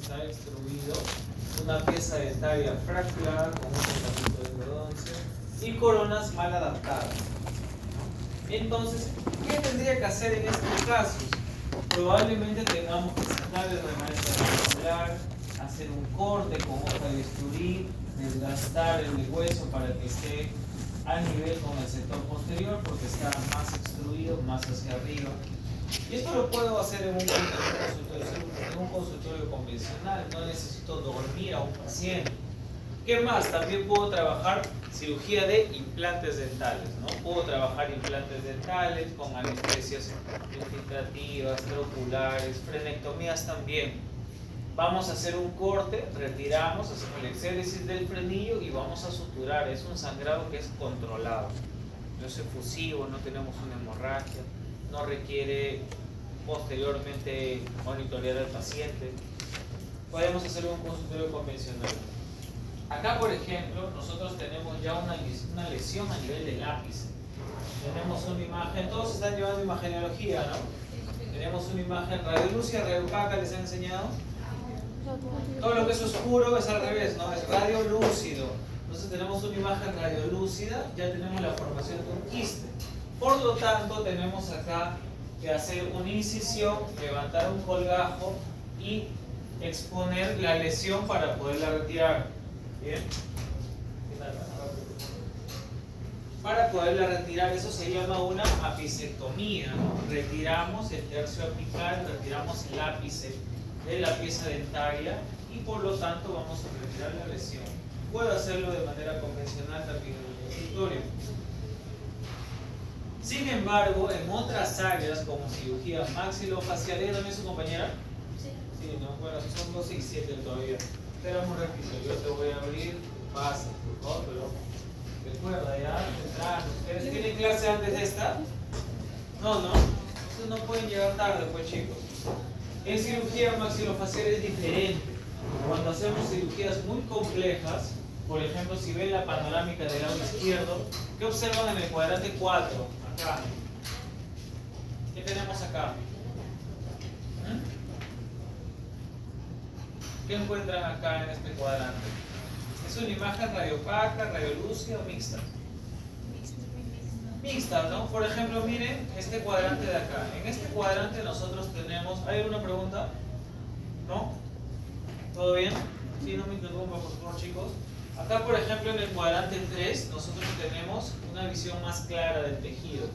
está extruido, una pieza dentaria fracturada con un tratamiento de endodoncia y coronas mal adaptadas. Entonces, ¿qué tendría que hacer en estos casos? Probablemente tengamos que sacar el remanente articular, hacer un corte con hoja de bisturí, desgastar el hueso para que esté a nivel con el sector posterior porque está más extruido, más hacia arriba. Y esto lo puedo hacer en un consultorio convencional, no necesito dormir a un paciente. ¿Qué más? También puedo trabajar cirugía de implantes dentales, ¿no? Puedo trabajar implantes dentales con anestesias infiltrativas, troculares, frenectomías también. Vamos a hacer un corte, retiramos, hacemos el exéresis del frenillo y vamos a suturar. Es un sangrado que es controlado. No es efusivo, no tenemos una hemorragia, no requiere posteriormente monitorear al paciente. Podemos hacer un consultorio convencional. Acá, por ejemplo, nosotros tenemos ya una lesión a nivel del ápice. Tenemos una imagen, todos están llevando imagenología, ¿no? Tenemos una imagen radiolúcida, radiopaca, ¿les han enseñado? Todo lo que es oscuro es al revés, ¿no? Es radiolúcido. Entonces tenemos una imagen radiolúcida, ya tenemos la formación de un quiste. Por lo tanto, tenemos acá que hacer una incisión, levantar un colgajo y exponer la lesión para poderla retirar. ¿Bien? Para poderla retirar, eso se llama una apicectomía, ¿no? Retiramos el tercio apical, retiramos el ápice de la pieza dentaria y por lo tanto vamos a retirar la lesión. Puedo hacerlo de manera convencional también en el consultorio. Sin embargo, en otras áreas como cirugía maxilofacial, ¿es también su compañera? Sí, no, bueno, son 12 y 7 todavía. Esperamos un ratito, yo te voy a abrir, pasa, por favor, pero recuerda ya, temprano. ¿Ustedes tienen clase antes de esta? No, no. Entonces no pueden llegar tarde, pues chicos. En cirugía maxilofacial es diferente. Cuando hacemos cirugías muy complejas, por ejemplo, si ven la panorámica del lado izquierdo, ¿qué observan en el cuadrante 4? Acá. ¿Qué tenemos acá? ¿Qué encuentran acá en este cuadrante? ¿Es una imagen radiopaca, radiolúcida o mixta? Mixta, ¿no? Por ejemplo, miren este cuadrante de acá. En este cuadrante nosotros tenemos... ¿Hay alguna pregunta? ¿No? ¿Todo bien? Sí, no me interrumpan, por favor, chicos. Acá, por ejemplo, en el cuadrante 3, nosotros tenemos una visión más clara del tejido.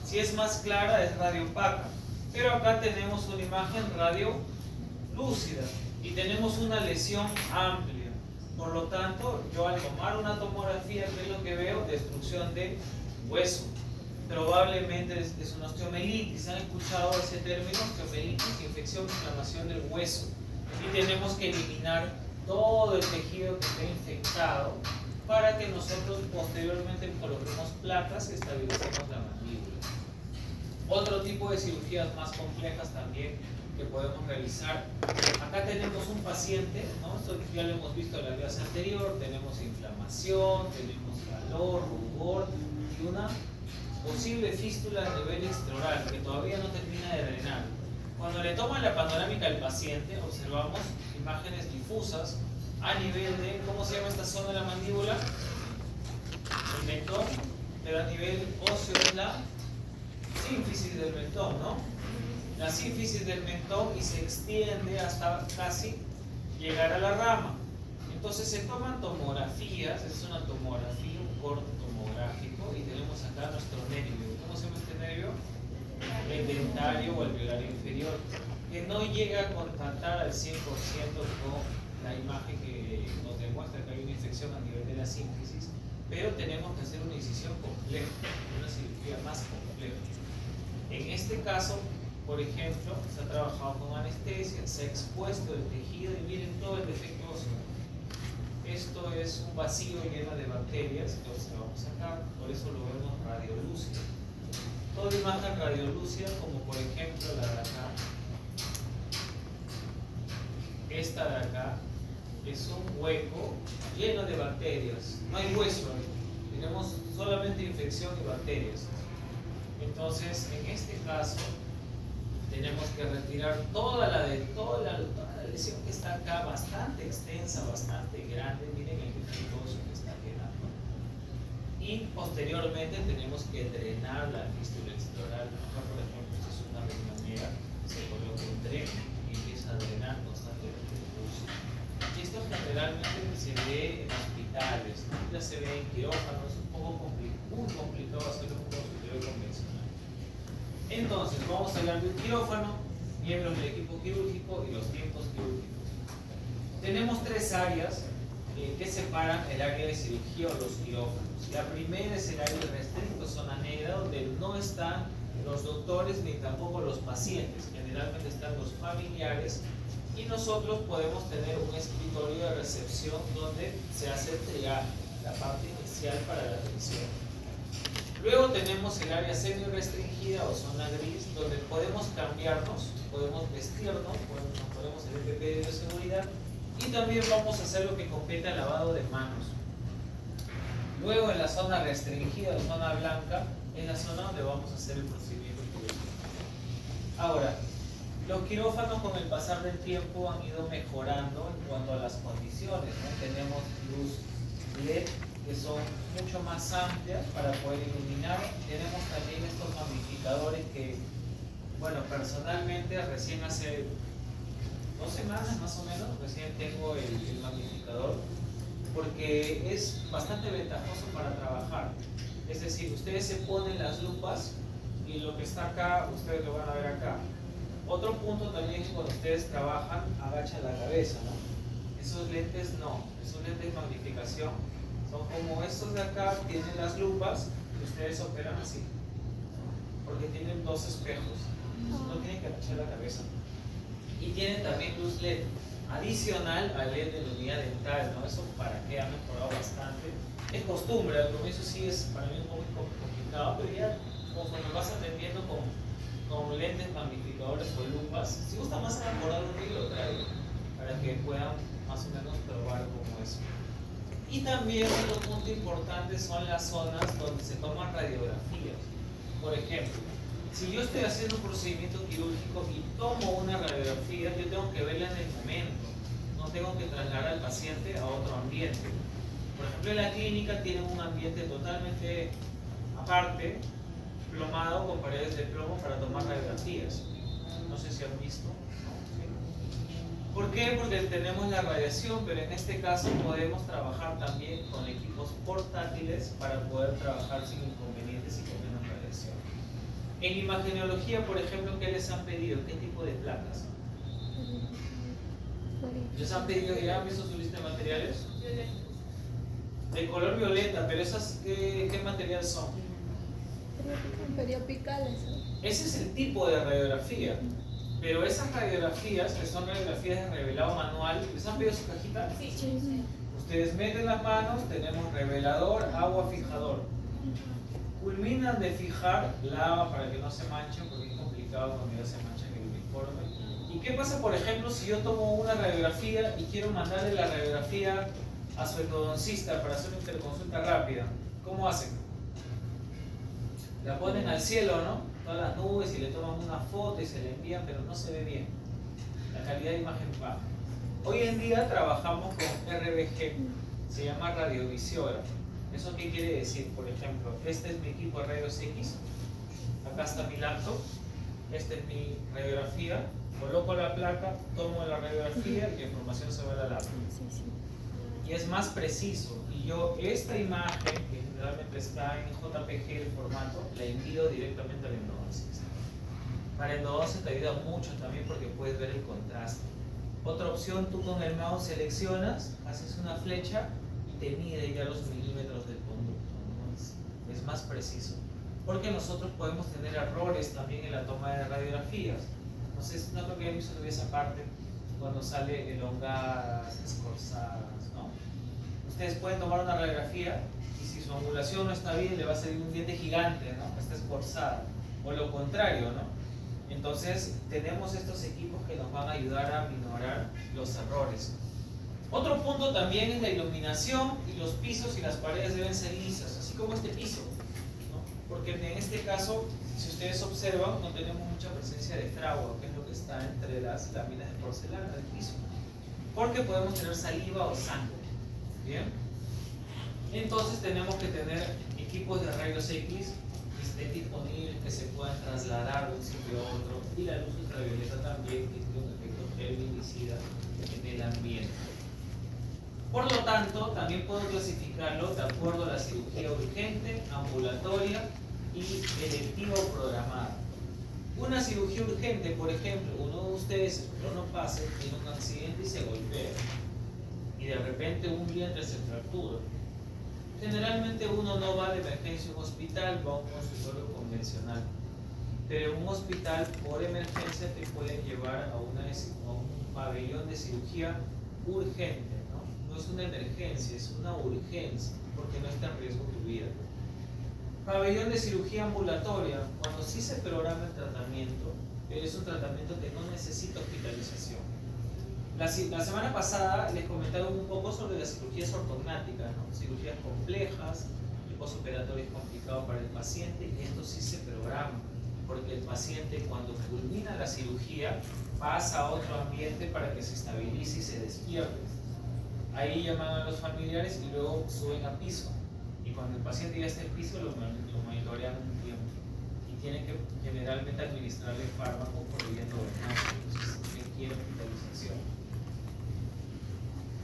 Si es más clara, es radiopaca. Pero acá tenemos una imagen radiolúcida y tenemos una lesión amplia. Por lo tanto, yo al tomar una tomografía, ¿qué es lo que veo? Destrucción de hueso. Probablemente es una osteomelitis. ¿Han escuchado ese término? Osteomelitis, infección, inflamación del hueso. Y tenemos que eliminar todo el tejido que esté infectado para que nosotros posteriormente coloquemos placas y estabilicemos la mandíbula. Otro tipo de cirugías más complejas también que podemos realizar. Acá tenemos un paciente, ¿no? Esto ya lo hemos visto en la clase anterior. Tenemos inflamación, tenemos calor, rubor y una posible fístula a nivel extraoral que todavía no termina de drenar. Cuando le toman la panorámica al paciente, observamos imágenes difusas a nivel de, ¿cómo se llama esta zona de la mandíbula? El mentón, pero a nivel óseo es la sínfisis del mentón, ¿no? La sínfisis del mentón y se extiende hasta casi llegar a la rama. Entonces se toman tomografías, es una tomografía, un corte tomográfico y tenemos acá nuestro nervio. ¿Cómo se llama este nervio? El dentario o alveolar inferior, que no llega a contactar al 100% con la imagen que nos demuestra que hay una infección a nivel de la sínfisis, pero tenemos que hacer una incisión compleja, una cirugía más compleja. En este caso, por ejemplo, se ha trabajado con anestesia, se ha expuesto el tejido y miren todo el defecto óseo. Esto es un vacío lleno de bacterias que observamos acá, por eso lo vemos radiolúcido. Toda imagen radiolúcida, como por ejemplo la de acá, esta de acá, es un hueco lleno de bacterias, no hay hueso, tenemos solamente infección y bacterias. Entonces, en este caso, tenemos que retirar toda la lesión que está acá bastante extensa, bastante grande. Miren el dificultoso que está quedando. Y posteriormente tenemos que drenar la fístula extraoral. Acá, por ejemplo, esta es una manera, se coloca un dreno y empieza a drenar constantemente el pulso. Y esto generalmente se ve en hospitales, ¿no? Ya se ve en quirófanos, un poco muy complicado hacerlo en un consultorio convencional. Entonces, vamos a hablar de un quirófano, miembros del equipo quirúrgico y los tiempos quirúrgicos. Tenemos tres áreas que separan el área de cirugía o los quirófanos. La primera es el área restricto, zona negra, donde no están los doctores ni tampoco los pacientes. Generalmente están los familiares y nosotros podemos tener un escritorio de recepción donde se hace el triaje, la parte inicial para la atención. Luego tenemos el área semi-restringida o zona gris, donde podemos cambiarnos, podemos vestirnos, podemos hacer el PPD de seguridad y también vamos a hacer lo que compete al lavado de manos. Luego en la zona restringida o zona blanca, es la zona donde vamos a hacer el procedimiento quirúrgico. Ahora, los quirófanos con el pasar del tiempo han ido mejorando en cuanto a las condiciones, ¿no? Tenemos luz LED que son mucho más amplias para poder iluminar. Tenemos también estos magnificadores que, bueno, personalmente recién hace 2 semanas más o menos, recién tengo el magnificador, porque es bastante ventajoso para trabajar. Es decir, ustedes se ponen las lupas y lo que está acá, ustedes lo van a ver acá. Otro punto también es que cuando ustedes trabajan, agachan la cabeza, ¿no? Esos lentes no, esos lentes de magnificación son como estos de acá, tienen las lupas y ustedes operan así, porque tienen 2 espejos, no tienen que agachar la cabeza. Y tienen también luz LED, adicional al LED de la unidad dental, ¿no? Eso para qué ha mejorado bastante. Es costumbre, al comienzo sí es para mí un poco complicado, pero ya conforme vas aprendiendo con lentes magnificadores o lupas, si gusta más elaborado que lo traigo, para que puedan más o menos probar cómo es. Y también otro punto importante son las zonas donde se toman radiografías. Por ejemplo, si yo estoy haciendo un procedimiento quirúrgico y tomo una radiografía, yo tengo que verla en el momento, no tengo que trasladar al paciente a otro ambiente. Por ejemplo, en la clínica tienen un ambiente totalmente aparte, plomado con paredes de plomo para tomar radiografías. No sé si han visto. ¿Por qué? Porque tenemos la radiación, pero en este caso podemos trabajar también con equipos portátiles para poder trabajar sin inconvenientes y con menos radiación. En imagenología, por ejemplo, ¿qué les han pedido? ¿Qué tipo de placas? ¿Les han pedido, ya han visto su lista de materiales? De color violeta, pero esas, ¿qué material son? Periopicales. Ese es el tipo de radiografía. Pero esas radiografías, que son radiografías de revelado manual, ¿les han pedido su cajita? Sí, sí. Ustedes meten las manos, tenemos revelador, agua, fijador. Culminan de fijar, lava para que no se manchen, porque es complicado cuando ya se manchan el uniforme. ¿Y qué pasa, por ejemplo, si yo tomo una radiografía y quiero mandarle la radiografía a su endodoncista para hacer una interconsulta rápida? ¿Cómo hacen? La ponen al cielo, ¿no? Todas las nubes y le toman una foto y se la envían, pero no se ve bien. La calidad de imagen baja. Hoy en día trabajamos con RBG, se llama radiovisógrafo. ¿Eso qué quiere decir? Por ejemplo, este es mi equipo de rayos X, acá está mi laptop, esta es mi radiografía, coloco la placa, tomo la radiografía y la información se va a la laptop. Y es más preciso. Y yo esta imagen, que generalmente está en JPG el formato, la envío directamente al endodoncista. Para endodoncia te ayuda mucho también porque puedes ver el contraste. Otra opción, tú con el mouse seleccionas, haces una flecha y te mide ya los milímetros del conducto, ¿no? Es más preciso. Porque nosotros podemos tener errores también en la toma de radiografías. No sé, no creo que hayan visto esa parte cuando sale elongadas, escorzadas, ¿no? Ustedes pueden tomar una radiografía y si su angulación no está bien, le va a salir un diente gigante, ¿no? Está escorzada. O lo contrario, ¿no? Entonces, tenemos estos equipos que nos van a ayudar a minorar los errores. Otro punto también es la iluminación, y los pisos y las paredes deben ser lisas, así como este piso, ¿no? Porque en este caso, si ustedes observan, no tenemos mucha presencia de fragua, que es lo que está entre las láminas de porcelana del piso. porque podemos tener saliva o sangre. ¿Bien? Entonces tenemos que tener equipos de rayos X que estén disponibles, que se puedan trasladar de un sitio a otro, y la luz ultravioleta también, que tiene un efecto germinicida en el ambiente. Por lo tanto, también puedo clasificarlo de acuerdo a la cirugía urgente, ambulatoria y electiva o programada. Una cirugía urgente, por ejemplo, uno de ustedes, espero no pase, tiene un accidente y se golpea, y de repente un vientre se fractura. Generalmente uno no va de emergencia a un hospital, va a un consultorio convencional. Pero en un hospital por emergencia te pueden llevar a un pabellón de cirugía urgente, ¿no? No es una emergencia, es una urgencia, porque no está en riesgo tu vida. Pabellón de cirugía ambulatoria, cuando sí se programa el tratamiento, pero es un tratamiento que no necesita hospitalización. La semana pasada les comentaba un poco sobre las cirugías ortognáticas, ¿no? Cirugías complejas, el postoperatorio es complicado para el paciente, y esto sí se programa, porque el paciente cuando culmina la cirugía pasa a otro ambiente para que se estabilice y se despierte. Ahí llaman a los familiares y luego suben a piso. Y cuando el paciente ya está en piso lo monitorean un tiempo. Y tienen que generalmente administrarle fármacos por vía endovenosa, entonces requiere hospitalización.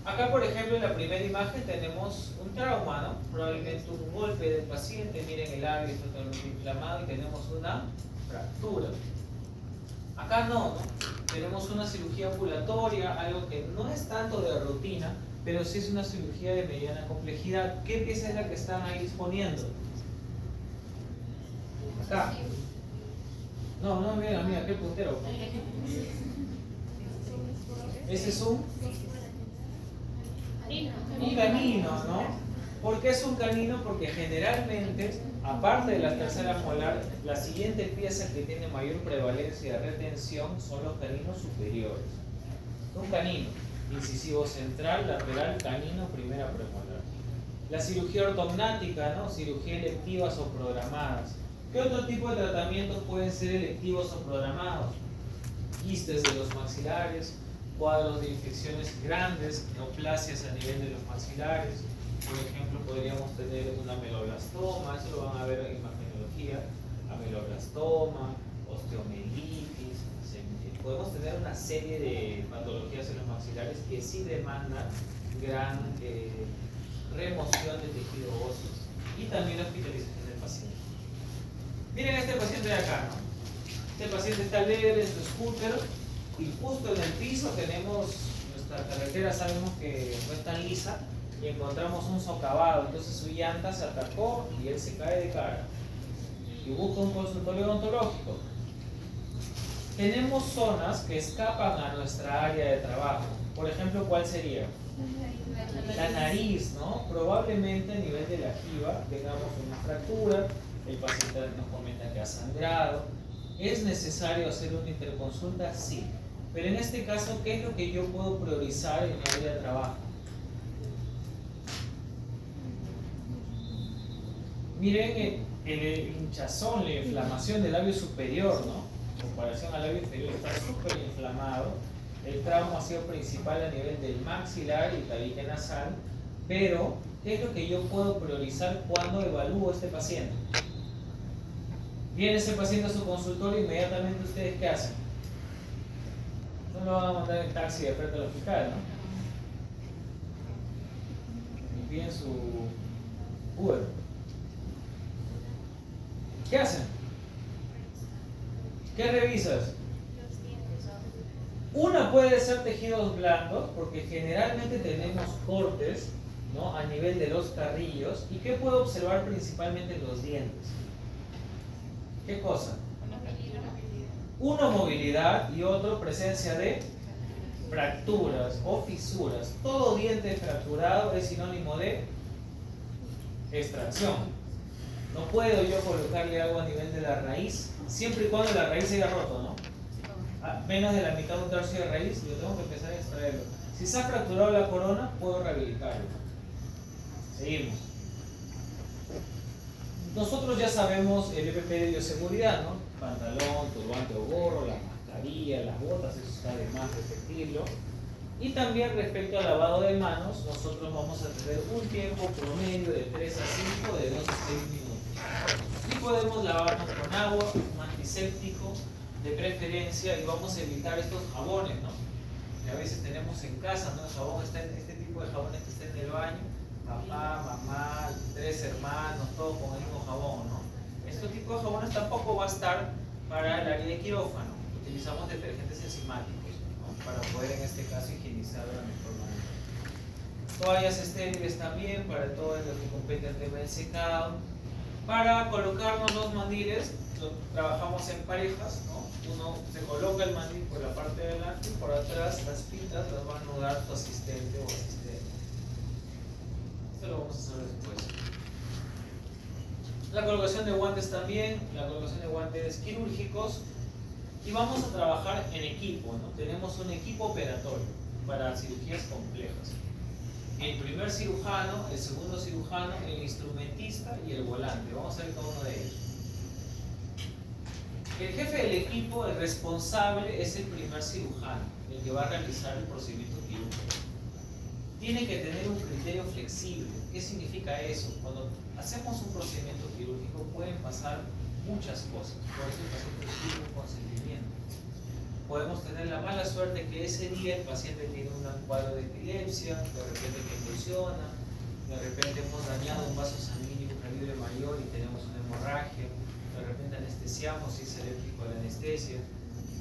Acá, por ejemplo, en la primera imagen tenemos un trauma, ¿no? Probablemente un golpe del paciente, miren el labio está totalmente inflamado y tenemos una fractura. Acá no, ¿no? Tenemos una cirugía ambulatoria, algo que no es tanto de rutina, pero sí es una cirugía de mediana complejidad. ¿Qué pieza es la que están ahí disponiendo? Acá. No, mira, qué puntero. Ese es un canino, ¿no? ¿Por qué es un canino? Porque generalmente, aparte de la tercera molar, la siguiente pieza que tiene mayor prevalencia de retención son los caninos superiores. Un canino, incisivo central, lateral, canino, primera premolar. La cirugía ortognática, ¿no? Cirugía electivas o programadas. ¿Qué otro tipo de tratamientos pueden ser electivos o programados? Quistes de los maxilares, cuadros de infecciones grandes, neoplasias a nivel de los maxilares. Por ejemplo, podríamos tener una ameloblastoma, eso lo van a ver en imagenología, ameloblastoma, osteomelitis. Podemos tener una serie de patologías en los maxilares que sí demandan gran remoción de tejido óseo y también la hospitalización del paciente. Miren este paciente de acá, ¿no? Este paciente está alegre en su scooter y justo en el piso tenemos nuestra carretera, sabemos que no es tan lisa, y encontramos un socavado, entonces su llanta se atacó y él se cae de cara y busca un consultorio odontológico. Tenemos zonas que escapan a nuestra área de trabajo. Por ejemplo, ¿cuál sería? La nariz, ¿no? Probablemente a nivel de la jiba tengamos una fractura, el paciente nos comenta que ha sangrado. ¿Es necesario hacer una interconsulta? Sí. Pero en este caso, ¿qué es lo que yo puedo priorizar en mi área de trabajo? Miren el hinchazón, la inflamación del labio superior, ¿no? En comparación al labio inferior está súper inflamado. El trauma ha sido principal a nivel del maxilar y tabique nasal. Pero, ¿qué es lo que yo puedo priorizar cuando evalúo a este paciente? Viene ese paciente a su consultorio, inmediatamente ustedes ¿qué hacen? No lo van a mandar en taxi de frente al hospital, ¿no? Y piden su Uber. ¿Qué hacen? ¿Qué revisas? Una puede ser tejidos blandos, porque generalmente tenemos cortes, ¿no? A nivel de los carrillos. ¿Y qué puedo observar principalmente en los dientes? ¿Qué cosa? Uno, movilidad, y otro, presencia de fracturas o fisuras. Todo diente fracturado es sinónimo de extracción. No puedo yo colocarle algo a nivel de la raíz, siempre y cuando la raíz se haya roto, ¿no? A menos de la mitad de un tercio de raíz, yo tengo que empezar a extraerlo. Si se ha fracturado la corona, puedo rehabilitarlo. Seguimos. Nosotros ya sabemos el EPP de bioseguridad, ¿no? Pantalón, turbante o gorro, la mascarilla, las botas, eso está de más repetirlo. Y también respecto al lavado de manos, nosotros vamos a tener un tiempo promedio de 3 a 5, de 2 a 6 minutos. Y podemos lavarnos con agua, un antiséptico de preferencia, y vamos a evitar estos jabones, ¿no? Que a veces tenemos en casa, ¿no? El jabón está en este tipo de jabones que está en el baño, papá, mamá, 3 hermanos, todos con el mismo jabón, ¿no? Este tipo de jabones tampoco va a estar para el área de quirófano. Utilizamos detergentes enzimáticos, ¿no? Para poder en este caso higienizar de la mejor manera. Toallas estériles también para todo lo que compete el tema del secado. Para colocarnos los mandiles, trabajamos en parejas, ¿no? Uno se coloca el mandil por la parte de adelante y por atrás las pintas las va a anudar tu asistente o asistente. Esto lo vamos a hacer después. La colocación de guantes también, la colocación de guantes quirúrgicos. Y vamos a trabajar en equipo, ¿no? Tenemos un equipo operatorio para cirugías complejas. El primer cirujano, el segundo cirujano, el instrumentista y el volante. Vamos a ver cada uno de ellos. El jefe del equipo, el responsable, es el primer cirujano, el que va a realizar el procedimiento quirúrgico. Tiene que tener un criterio flexible. ¿Qué significa eso? Cuando hacemos un procedimiento quirúrgico pueden pasar muchas cosas. Por eso el paciente tiene un consentimiento. Podemos tener la mala suerte que ese día el paciente tiene un cuadro de epilepsia, de repente que convulsiona, de repente hemos dañado un vaso sanguíneo de calibre mayor y tenemos una hemorragia, de repente anestesiamos si es alérgico a la anestesia,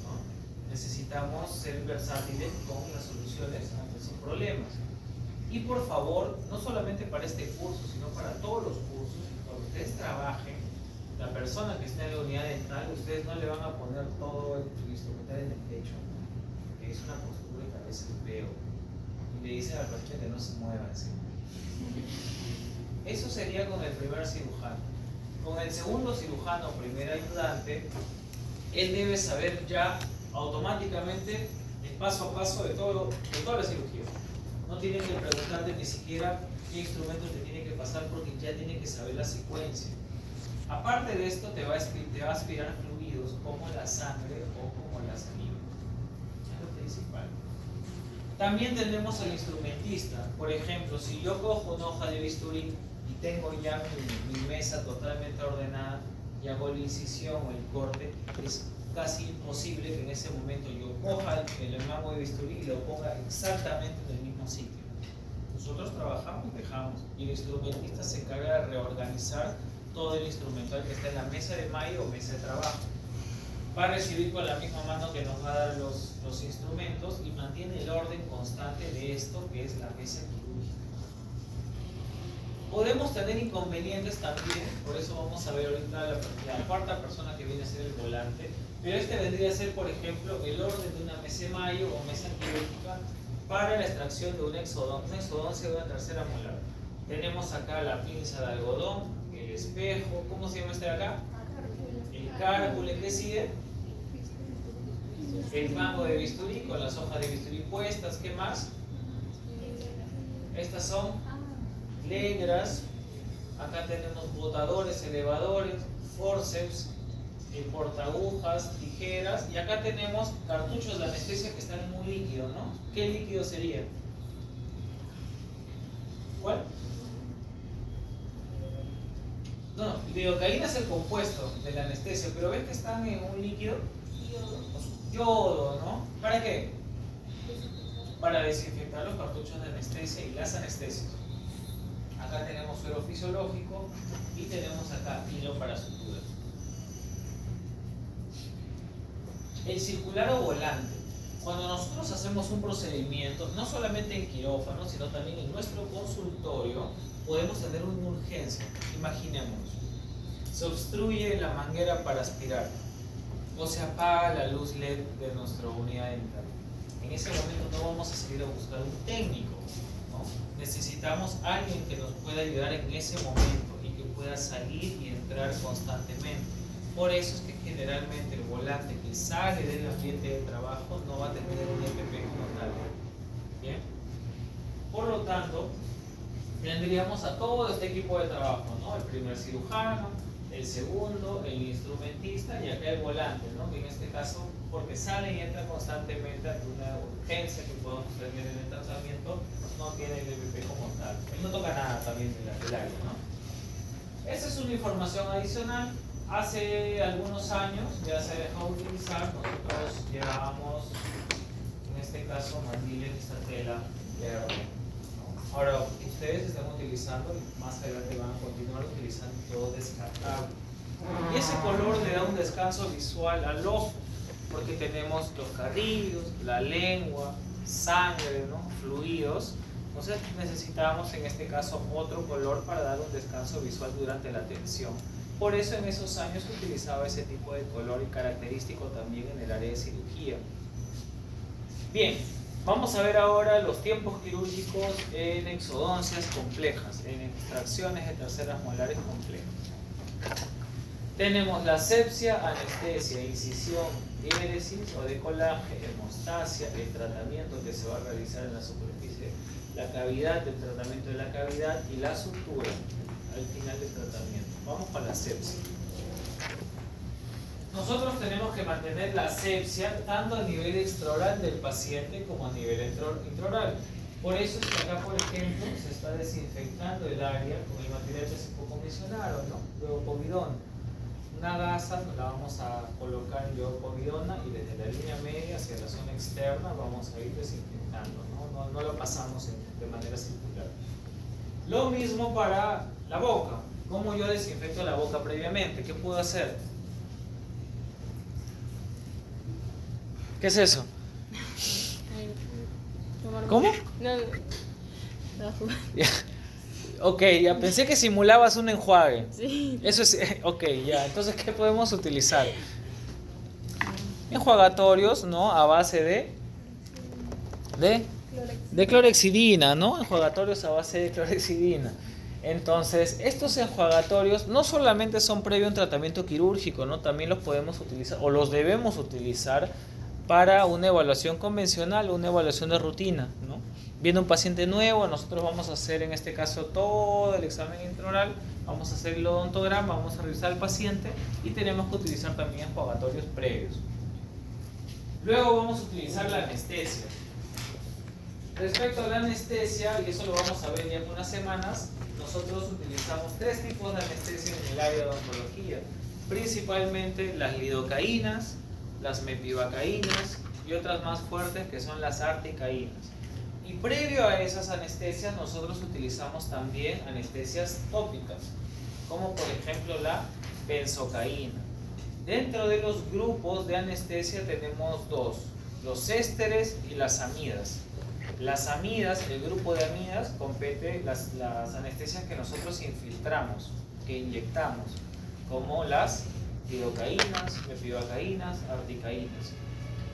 ¿no? Necesitamos ser versátiles con las soluciones ante esos problemas. Y por favor, no solamente para este curso, sino para todos los cursos, cuando ustedes trabajen, la persona que está en la unidad dental, ustedes no le van a poner todo el instrumental en el pecho, que es una postura que a veces veo. Y le dicen al paciente que no se mueva así. Eso sería con el primer cirujano. Con el segundo cirujano, primer ayudante, él debe saber ya automáticamente el paso a paso de toda la cirugía. No tiene que preguntarte ni siquiera qué instrumento te tiene que pasar porque ya tiene que saber la secuencia. Aparte de esto, te va a aspirar fluidos como la sangre o como la saliva. Es lo principal. También tenemos al instrumentista. Por ejemplo, si yo cojo una hoja de bisturí y tengo ya mi mesa totalmente ordenada y hago la incisión o el corte, es casi imposible que en ese momento yo coja el mango de bisturí y lo ponga exactamente en el mismo sitio. Nosotros trabajamos, dejamos, y el instrumentista se encarga de reorganizar todo el instrumental que está en la mesa de mayo o mesa de trabajo. Va a recibir con la misma mano que nos va a dar los instrumentos y mantiene el orden constante de esto que es la mesa quirúrgica. Podemos tener inconvenientes también, por eso vamos a ver ahorita la cuarta persona que viene a ser el volante, pero este vendría a ser, por ejemplo, el orden de una mesa de mayo o mesa quirúrgica para la extracción de un exodoncia de una tercera molar. Tenemos acá la pinza de algodón, el espejo, ¿cómo se llama este de acá? El cárcule, ¿qué sigue? El mango de bisturí con las hojas de bisturí puestas, ¿qué más? Estas son legras, acá tenemos botadores, elevadores, forceps, portaagujas, tijeras, y acá tenemos cartuchos de anestesia que están en un líquido, ¿no? ¿Qué líquido sería? ¿Cuál? No, lidocaína es el compuesto de la anestesia, pero ves que están en un líquido yodo, ¿no? ¿Para qué? Para desinfectar los cartuchos de anestesia y las anestesias. Acá tenemos suero fisiológico y tenemos acá hilo para sutura. El circular o volante. Cuando nosotros hacemos un procedimiento, no solamente en quirófano, sino también en nuestro consultorio, podemos tener una urgencia. Imaginemos, se obstruye la manguera para aspirar o se apaga la luz LED de nuestra unidad dental. En ese momento no vamos a salir a buscar un técnico, ¿no? Necesitamos a alguien que nos pueda ayudar en ese momento y que pueda salir y entrar constantemente. Por eso es que generalmente el volante que sale del ambiente de trabajo no va a tener un EPP como tal. ¿Bien? Por lo tanto, tendríamos a todo este equipo de trabajo, ¿no? El primer cirujano, el segundo, el instrumentista y acá el volante, ¿no? Que en este caso porque sale y entra constantemente ante una urgencia que podemos tener en el tratamiento, no tiene el EPP como tal. Y no toca nada también del área, ¿no? Esa es una información adicional. Hace algunos años ya se dejó de utilizar, nosotros llevábamos, en este caso, mandiles de esta tela verde, ¿no? Ahora, ustedes están utilizando, y más adelante van a continuar utilizando todo descartable. Y ese color le da un descanso visual al ojo, porque tenemos los carrillos, la lengua, sangre, ¿no? Fluidos. Entonces necesitamos en este caso otro color para dar un descanso visual durante la tensión. Por eso en esos años se utilizaba ese tipo de color y característico también en el área de cirugía. Bien, vamos a ver ahora los tiempos quirúrgicos en exodoncias complejas, en extracciones de terceras molares complejas. Tenemos la asepsia, anestesia, incisión, diéresis o decolaje, hemostasia, el tratamiento que se va a realizar en la superficie, la cavidad, el tratamiento de la cavidad y la sutura al final del tratamiento. Vamos para la asepsia. Nosotros tenemos que mantener la asepsia tanto a nivel extraoral del paciente como a nivel intraoral. Por eso es que acá, por ejemplo, se está desinfectando el área con el material que se mencionaron, ¿no? Luego povidona. Una gasa la vamos a colocar en leopovidona y desde la línea media hacia la zona externa vamos a ir desinfectando, ¿no? No lo pasamos de manera circular. Lo mismo para la boca. ¿Cómo yo desinfecto la boca previamente? ¿Qué puedo hacer? ¿Qué es eso? ¿Cómo? No. Ok, ya pensé que simulabas un enjuague. Sí. Eso es, ok, ya. Entonces, ¿qué podemos utilizar? Enjuagatorios, ¿no? A base de clorexidina, ¿no? Enjuagatorios a base de clorexidina. Entonces, estos enjuagatorios no solamente son previo a un tratamiento quirúrgico, ¿no? También los podemos utilizar o los debemos utilizar para una evaluación convencional o una evaluación de rutina, ¿no? Viene un paciente nuevo, nosotros vamos a hacer en este caso todo el examen intraoral, vamos a hacer el odontograma, vamos a revisar al paciente y tenemos que utilizar también enjuagatorios previos. Luego vamos a utilizar la anestesia. Respecto a la anestesia, y eso lo vamos a ver ya en unas semanas, nosotros utilizamos tres tipos de anestesia en el área de odontología, principalmente las lidocaínas, las mepivacaínas y otras más fuertes que son las articaínas. Y previo a esas anestesias nosotros utilizamos también anestesias tópicas, como por ejemplo la benzocaína. Dentro de los grupos de anestesia tenemos dos, los ésteres y las amidas. Las amidas, el grupo de amidas, compete las anestesias que nosotros infiltramos, que inyectamos, como las lidocaínas, mepivacaínas, articaínas.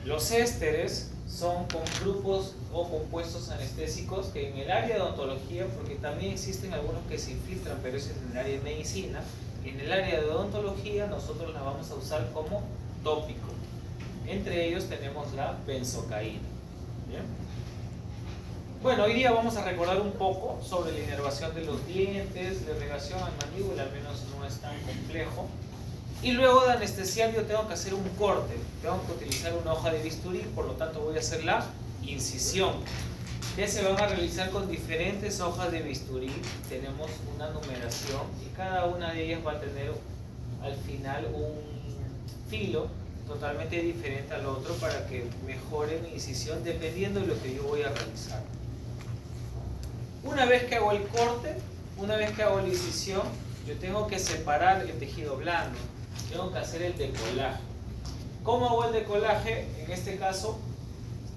Los ésteres son con grupos o compuestos anestésicos que en el área de odontología, porque también existen algunos que se infiltran, pero eso es en el área de medicina, en el área de odontología nosotros la vamos a usar como tópico. Entre ellos tenemos la benzocaína. ¿Bien? Bueno, hoy día vamos a recordar un poco sobre la inervación de los dientes, la irrigación al mandíbula, al menos no es tan complejo. Y luego de anestesiar yo tengo que hacer un corte, tengo que utilizar una hoja de bisturí, por lo tanto voy a hacer la incisión, que se van a realizar con diferentes hojas de bisturí. Tenemos una numeración y cada una de ellas va a tener al final un filo totalmente diferente al otro para que mejore mi incisión dependiendo de lo que yo voy a realizar. Una vez que hago el corte, una vez que hago la incisión, yo tengo que separar el tejido blando. Tengo que hacer el decolaje. ¿Cómo hago el decolaje? En este caso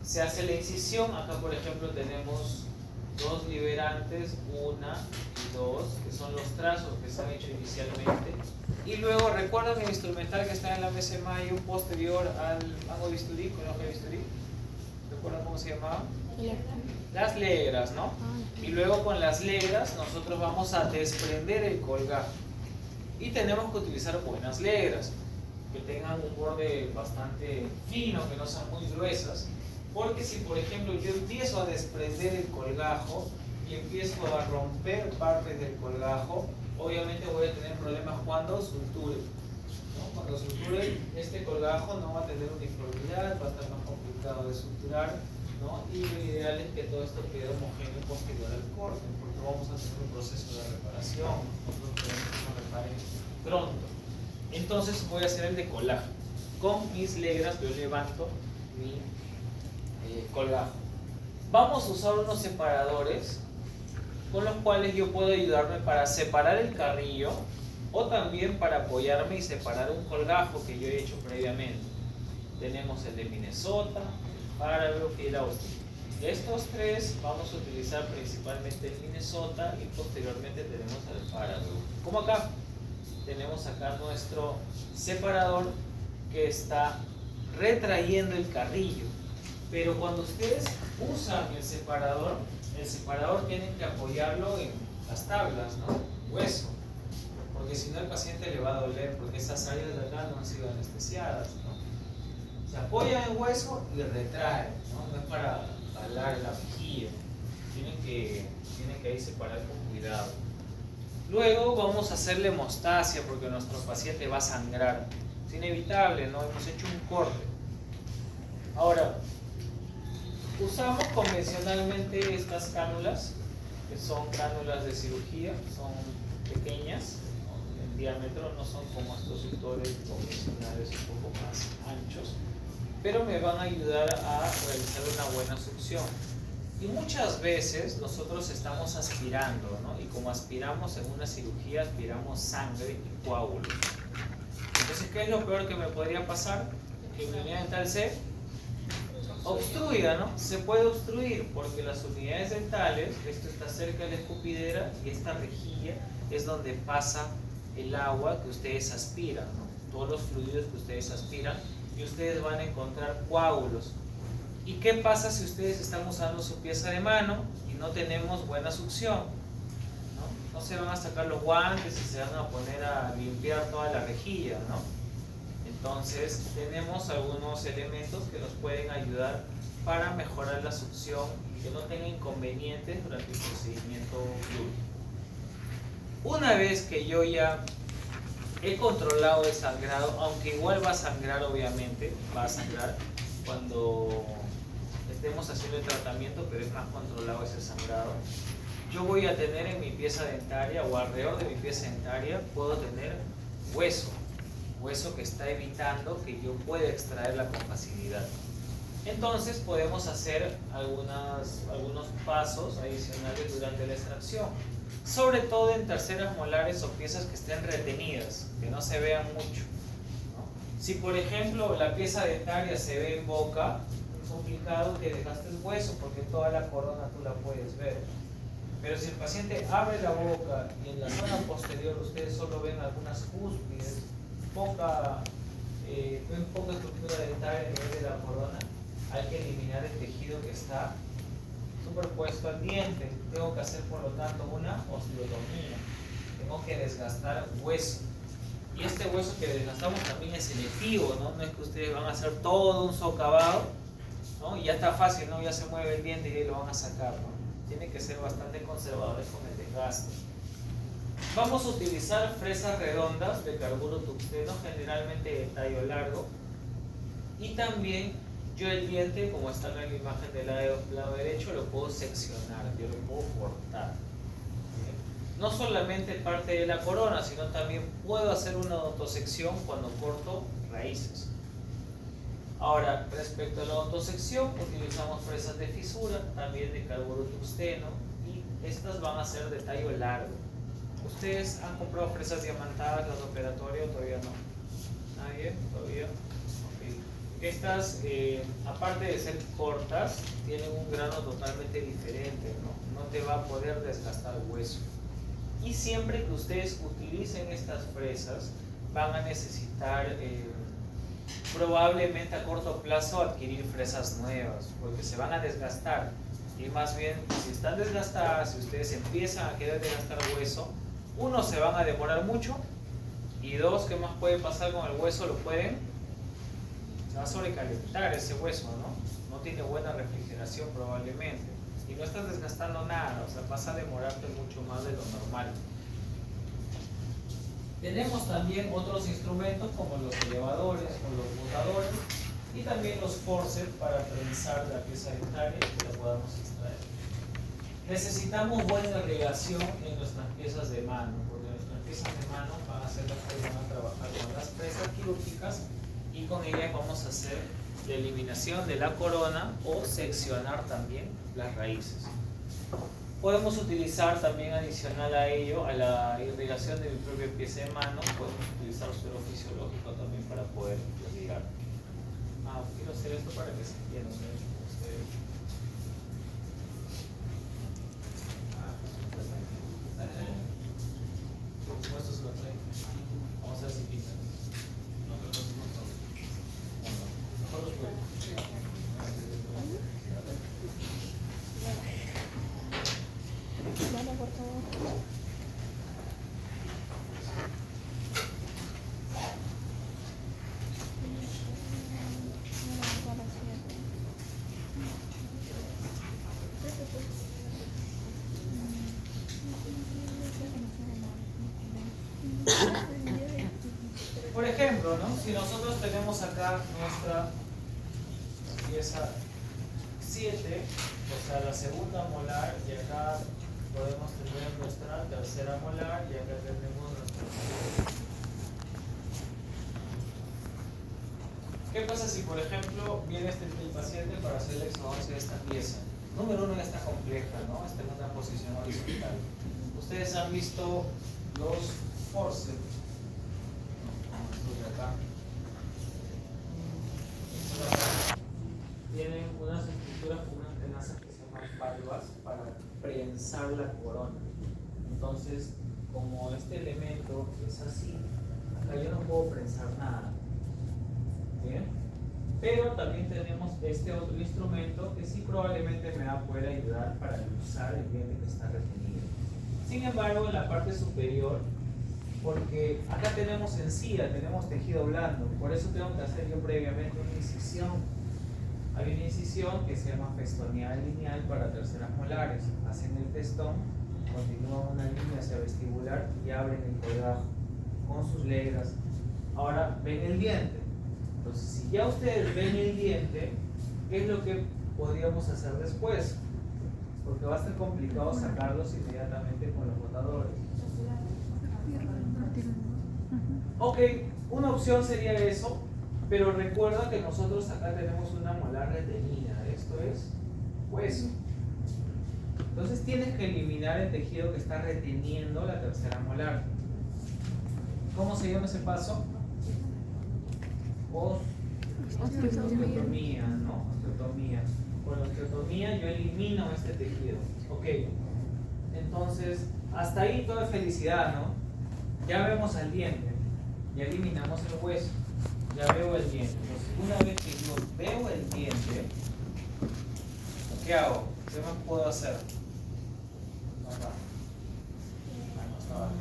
se hace la incisión. Acá por ejemplo tenemos dos liberantes, una y dos, que son los trazos que se han hecho inicialmente. Y luego recuerdan el instrumental que está en la mesa de mayo posterior al mango de bisturí, con la hoja de bisturí. ¿Recuerdan cómo se llamaba? Las legras, ¿no? Y luego con las legras nosotros vamos a desprender el colgajo. Y tenemos que utilizar buenas legras, que tengan un borde bastante fino, que no sean muy gruesas, porque si por ejemplo yo empiezo a desprender el colgajo y empiezo a romper partes del colgajo, obviamente voy a tener problemas cuando suture, ¿no? Cuando suture este colgajo no va a tener uniformidad, va a estar más complicado de suturar, ¿no? Y lo ideal es que todo esto quede homogéneo posterior al corte, porque vamos a tener un proceso de reparación, nosotros queremos que se repare pronto. Entonces voy a hacer el decolaje. Con mis legras yo levanto mi colgajo. Vamos a usar unos separadores con los cuales yo puedo ayudarme para separar el carrillo o también para apoyarme y separar un colgajo que yo he hecho previamente. Tenemos el de Minnesota, el Parabrook y el Austin. De estos tres vamos a utilizar principalmente el Minnesota y posteriormente tenemos el Parabrook. Como acá, tenemos acá nuestro separador que está retrayendo el carrillo. Pero cuando ustedes usan el separador tienen que apoyarlo en las tablas, ¿no? Hueso. Porque si no el paciente le va a doler, porque esas áreas de acá no han sido anestesiadas, ¿no? Se apoya en hueso y retrae, ¿no? No es para jalar la mejilla. Tienen que ahí separar con cuidado. Luego vamos a hacerle hemostasia porque nuestro paciente va a sangrar. Es inevitable, ¿no? Hemos hecho un corte. Ahora, usamos convencionalmente estas cánulas, que son cánulas de cirugía, son pequeñas, ¿no? En diámetro, no son como estos suctores convencionales un poco más anchos, pero me van a ayudar a realizar una buena succión. Y muchas veces nosotros estamos aspirando, ¿no? Y como aspiramos en una cirugía, aspiramos sangre y coágulos. Entonces, ¿qué es lo peor que me podría pasar? Que mi unidad dental se obstruya, ¿no? Se puede obstruir porque las unidades dentales, esto está cerca de la escupidera y esta rejilla es donde pasa el agua que ustedes aspiran, ¿no? Todos los fluidos que ustedes aspiran, y ustedes van a encontrar coágulos. ¿Y qué pasa si ustedes están usando su pieza de mano y no tenemos buena succión? No se van a sacar los guantes y se van a poner a limpiar toda la rejilla, ¿no? Entonces tenemos algunos elementos que nos pueden ayudar para mejorar la succión y que no tenga inconvenientes durante el procedimiento quirúrgico. Una vez que yo ya he controlado el sangrado, aunque igual va a sangrar, obviamente, va a sangrar cuando estemos haciendo el tratamiento, pero es más controlado ese sangrado. Yo voy a tener en mi pieza dentaria o alrededor de mi pieza dentaria, puedo tener hueso que está evitando que yo pueda extraerla con facilidad. Entonces podemos hacer algunos pasos adicionales durante la extracción, sobre todo en terceras molares o piezas que estén retenidas, que no se vean mucho, ¿no? Si por ejemplo la pieza dentaria se ve en boca, es complicado que desgastes hueso porque toda la corona tú la puedes ver. Pero si el paciente abre la boca y en la zona posterior ustedes solo ven algunas cúspides, poca estructura dentaria a nivel de la corona, hay que eliminar el tejido que está superpuesto al diente. Tengo que hacer por lo tanto una osteotomía. Tengo que desgastar hueso. Y este hueso que desgastamos también es selectivo, ¿no? No es que ustedes van a hacer todo un socavado, ¿no? Y ya está fácil, ¿no? Ya se mueve el diente y ahí lo van a sacar, ¿no? Tienen que ser bastante conservadores con el desgaste. Vamos a utilizar fresas redondas de carburo tuxteno, generalmente de tallo largo. Y también yo el diente, como está en la imagen del lado derecho, lo puedo seccionar, yo lo puedo cortar. No solamente parte de la corona, sino también puedo hacer una odontosección cuando corto raíces. Ahora, respecto a la odontosección, utilizamos fresas de fisura, también de carburo tuxteno, y estas van a ser de tallo largo. ¿Ustedes han comprado fresas diamantadas, las operatorias, o todavía no? ¿Nadie? ¿Todavía? Okay. Estas, aparte de ser cortas, tienen un grano totalmente diferente, ¿no? No te va a poder desgastar hueso. Y siempre que ustedes utilicen estas fresas, van a necesitar probablemente a corto plazo adquirir fresas nuevas, porque se van a desgastar. Y más bien, si están desgastadas, si ustedes empiezan a querer desgastar hueso, uno, se van a demorar mucho, y dos, ¿qué más puede pasar con el hueso? Se va a sobrecalentar ese hueso, ¿no? No tiene buena refrigeración probablemente, y no estás desgastando nada, o sea, vas a demorarte mucho más de lo normal. Tenemos también otros instrumentos como los elevadores o los botadores y también los forceps para prensar la pieza dentaria y que la podamos extraer. Necesitamos buena irrigación en nuestras piezas de mano, porque nuestras piezas de mano van a ser las que van a trabajar con las presas quirúrgicas y con ellas vamos a hacer la eliminación de la corona o seccionar también las raíces. Podemos utilizar también adicional a ello, a la irrigación de mi propia pieza de mano, podemos utilizar suero fisiológico también para poder irrigar. Quiero hacer esto para que se entiendan ustedes. Esto se lo traigo. Vamos a ver si pintan. No, pero no es todo. Mejor los puedo. Vale, por favor. Por ejemplo, ¿no? Si nosotros tenemos acá nuestra pieza 7, o sea, la segunda molar, y acá podemos tener nuestra tercera molar, y acá tenemos nuestra cuarta. ¿Qué pasa si, por ejemplo, viene el paciente para hacer la exodoncia de esta pieza? Número 1 está compleja, ¿no? Está en una posición horizontal. Ustedes han visto los forceps. Acá. Tienen unas estructuras con unas tenazas que se llaman valvas para prensar la corona. Entonces, como este elemento es así, acá yo no puedo prensar nada. ¿Bien? Pero también tenemos este otro instrumento que sí probablemente me va a poder ayudar para usar el diente que está retenido. Sin embargo, en la parte superior, porque acá tenemos encía, tenemos tejido blando, por eso tengo que hacer yo previamente una incisión. Hay una incisión que se llama festoneal lineal para terceras molares. Hacen el festón, continúan una línea hacia vestibular y abren el colgajo con sus legras. Ahora ven el diente. Entonces, si ya ustedes ven el diente, ¿qué es lo que podríamos hacer después? Porque va a ser complicado sacarlos inmediatamente con los botadores. Ok, una opción sería eso, pero recuerda que nosotros acá tenemos una molar retenida, esto es hueso. Entonces tienes que eliminar el tejido que está reteniendo la tercera molar. ¿Cómo se llama ese paso? Osteotomía, ¿no? Osteotomía. Con la osteotomía yo elimino este tejido. Ok, entonces hasta ahí toda felicidad, ¿no? Ya vemos al diente, ya eliminamos el hueso, ya veo el diente. Entonces, una vez que yo veo el diente, ¿qué hago? ¿Qué más puedo hacer? Acá. No está abajo.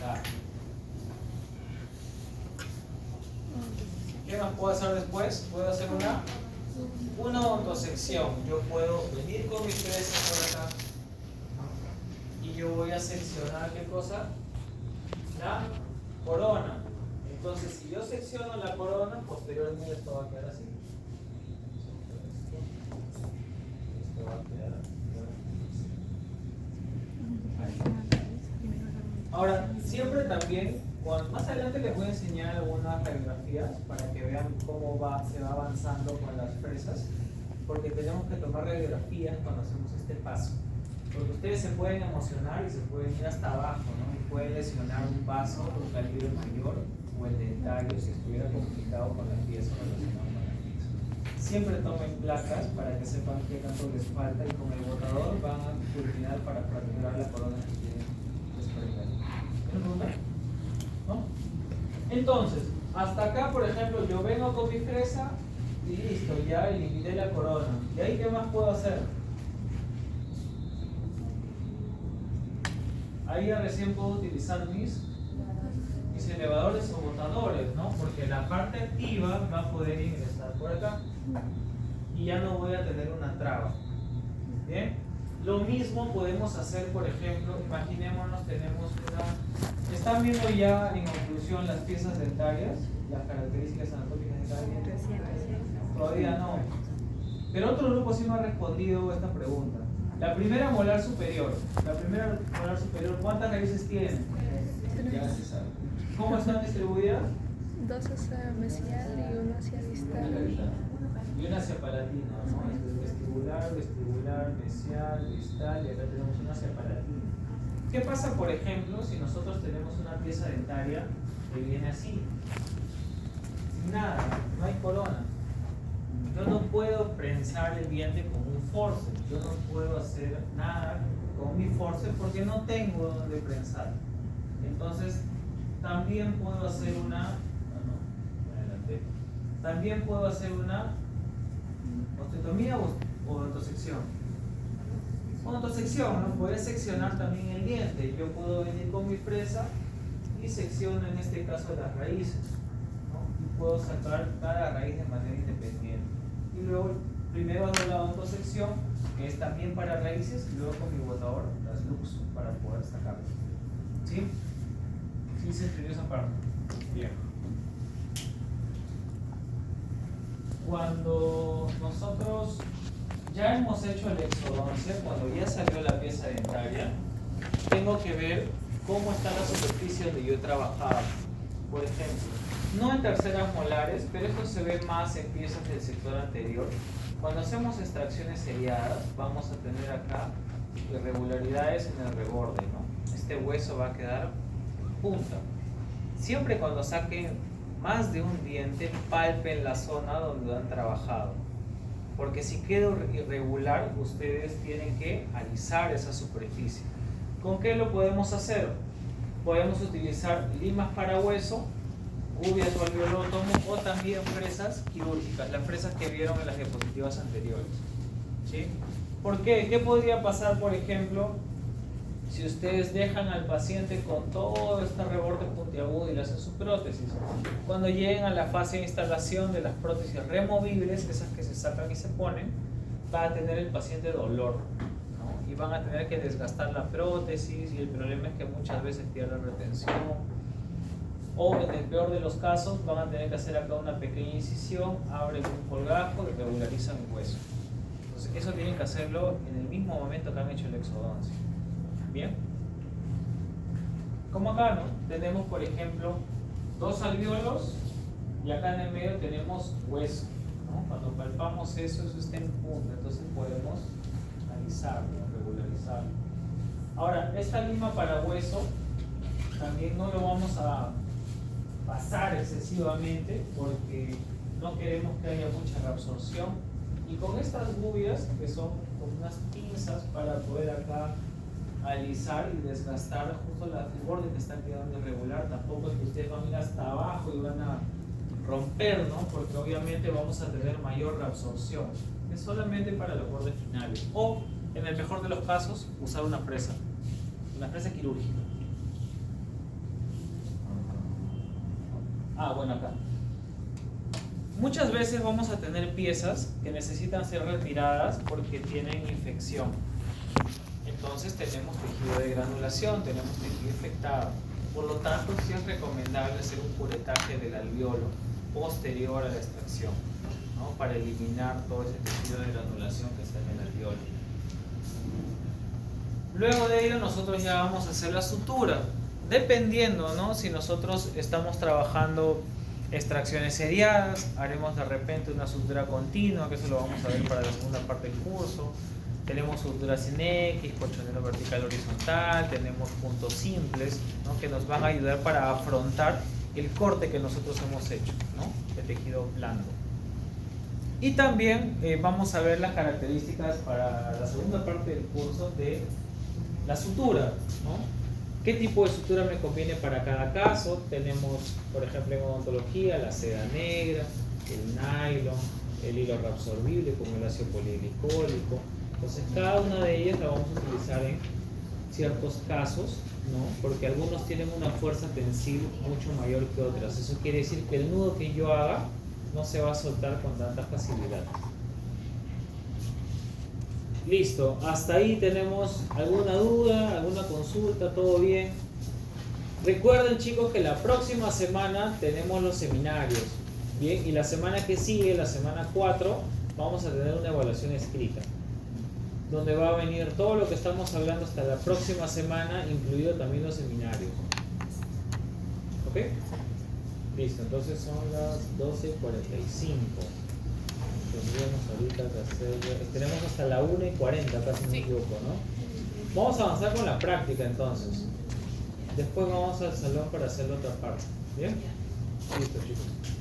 Acá. ¿Qué más puedo hacer después? Puedo hacer una ontosección. Yo puedo venir con mis presas por acá y yo voy a seccionar, ¿qué cosa? La corona. Entonces, si yo secciono la corona, posteriormente esto va a quedar así. Esto va a quedar así. Ahora, siempre también, más adelante les voy a enseñar algunas radiografías para que vean cómo se va avanzando con las fresas, porque tenemos que tomar radiografías cuando hacemos este paso. Porque ustedes se pueden emocionar y se pueden ir hasta abajo, ¿no? Y pueden lesionar un vaso de un calibre mayor o el dentario si estuviera complicado con la pieza relacionada con la pieza. Siempre tomen placas para que sepan qué tanto les falta y con el botador van a culminar para fracturar la corona que tienen desprendida. ¿Tienen pregunta? ¿No? Entonces, hasta acá, por ejemplo, yo vengo con mi fresa y listo, ya eliminé la corona. ¿Y ahí qué más puedo hacer? Ahí ya recién puedo utilizar mis elevadores o botadores, ¿no? Porque la parte activa va a poder ingresar por acá y ya no voy a tener una traba. ¿Bien? Lo mismo podemos hacer, por ejemplo, imaginémonos, tenemos una... ¿Están viendo ya en conclusión las piezas dentarias? Las características anatómicas dentarias. Todavía no. Pero otro grupo sí me ha respondido a esta pregunta. La primera molar superior. ¿Cuántas raíces tiene? Ya se sabe. ¿Cómo están distribuidas? Dos hacia mesial y una hacia distal. Y una hacia palatina, ¿no? Vestibular, mesial, distal, y acá tenemos una hacia palatina. ¿Qué pasa, por ejemplo, si nosotros tenemos una pieza dentaria que viene así? Sin nada, no hay corona. Yo no puedo prensar el diente con un forceps. Yo no puedo hacer nada con mi forceps porque no tengo donde prensar. Entonces, también puedo hacer una osteotomía o odontosección. Odontosección, ¿no? Podría seccionar también el diente. Yo puedo venir con mi fresa y secciono en este caso las raíces, ¿no? Y puedo sacar cada raíz de manera independiente. Y luego, primero hago la odontosección, que es también para raíces, y luego con mi botador las luxo para poder sacarlas. ¿Sí? ¿Sí se entendió esa parte? Bien. Cuando nosotros ya hemos hecho el exodoncia, cuando ya salió la pieza dentaria, tengo que ver cómo está la superficie donde yo he trabajado. Por ejemplo, no en terceras molares, pero esto se ve más en piezas del sector anterior. Cuando hacemos extracciones seriadas, vamos a tener acá irregularidades en el reborde, ¿no? Este hueso va a quedar en punta. Siempre cuando saquen más de un diente, palpen la zona donde han trabajado. Porque si queda irregular, ustedes tienen que alisar esa superficie. ¿Con qué lo podemos hacer? Podemos utilizar limas para hueso, gubias o alveolótomo, o también fresas quirúrgicas, las fresas que vieron en las diapositivas anteriores. ¿Sí? ¿Por qué? ¿Qué podría pasar, por ejemplo, si ustedes dejan al paciente con todo este reborde puntiagudo y le hacen su prótesis? Cuando lleguen a la fase de instalación de las prótesis removibles, esas que se sacan y se ponen, va a tener el paciente dolor, ¿no? Y van a tener que desgastar la prótesis, y el problema es que muchas veces pierden retención, o en el peor de los casos van a tener que hacer acá una pequeña incisión, abren un colgajo y regularizan el hueso. Entonces eso tienen que hacerlo en el mismo momento que han hecho el exodoncia. Bien, como acá, ¿no? Tenemos, por ejemplo, dos alvéolos y acá en el medio tenemos hueso, ¿no? Cuando palpamos eso está en punta, entonces podemos alisarlo, regularizarlo. Ahora, esta lima para hueso también no lo vamos a pasar excesivamente porque no queremos que haya mucha reabsorción, y con estas gubias, que son como unas pinzas para poder acá alisar y desgastar justo el borde que está quedando irregular. Tampoco es que ustedes van a ir hasta abajo y van a romper, ¿no? Porque obviamente vamos a tener mayor reabsorción. Es solamente para los bordes finales, o en el mejor de los casos usar una fresa quirúrgica. Bueno, acá muchas veces vamos a tener piezas que necesitan ser retiradas porque tienen infección. Entonces tenemos tejido de granulación, tenemos tejido infectado. Por lo tanto, sí es recomendable hacer un curetaje del alvéolo posterior a la extracción, ¿no? Para eliminar todo ese tejido de granulación que está en el alvéolo. Luego de ello, nosotros ya vamos a hacer la sutura, dependiendo, ¿no? Si nosotros estamos trabajando extracciones seriadas, haremos de repente una sutura continua, que eso lo vamos a ver para la segunda parte del curso. Tenemos suturas en X, colchonero vertical horizontal, tenemos puntos simples, ¿no? Que nos van a ayudar para afrontar el corte que nosotros hemos hecho, ¿no? De tejido blando. Y también vamos a ver las características para la segunda parte del curso de la sutura, ¿no? ¿Qué tipo de sutura me conviene para cada caso? Tenemos, por ejemplo, en odontología, la seda negra, el nylon, el hilo reabsorbible como el ácido poliglicólico. Entonces, cada una de ellas la vamos a utilizar en ciertos casos, ¿no? Porque algunos tienen una fuerza tensil mucho mayor que otras. Eso quiere decir que el nudo que yo haga no se va a soltar con tanta facilidad. Listo, hasta ahí tenemos alguna duda, alguna consulta, todo bien. Recuerden chicos que la próxima semana tenemos los seminarios, bien, y la semana que sigue, la semana 4, vamos a tener una evaluación escrita, donde va a venir todo lo que estamos hablando hasta la próxima semana, incluido también los seminarios. ¿Ok? Listo, entonces son las 12:45. Tendríamos ahorita que hacer, tenemos hasta la 1:40, casi no me equivoco, ¿no? Vamos a avanzar con la práctica entonces. Después vamos al salón para hacer la otra parte. ¿Bien? Listo, chicos.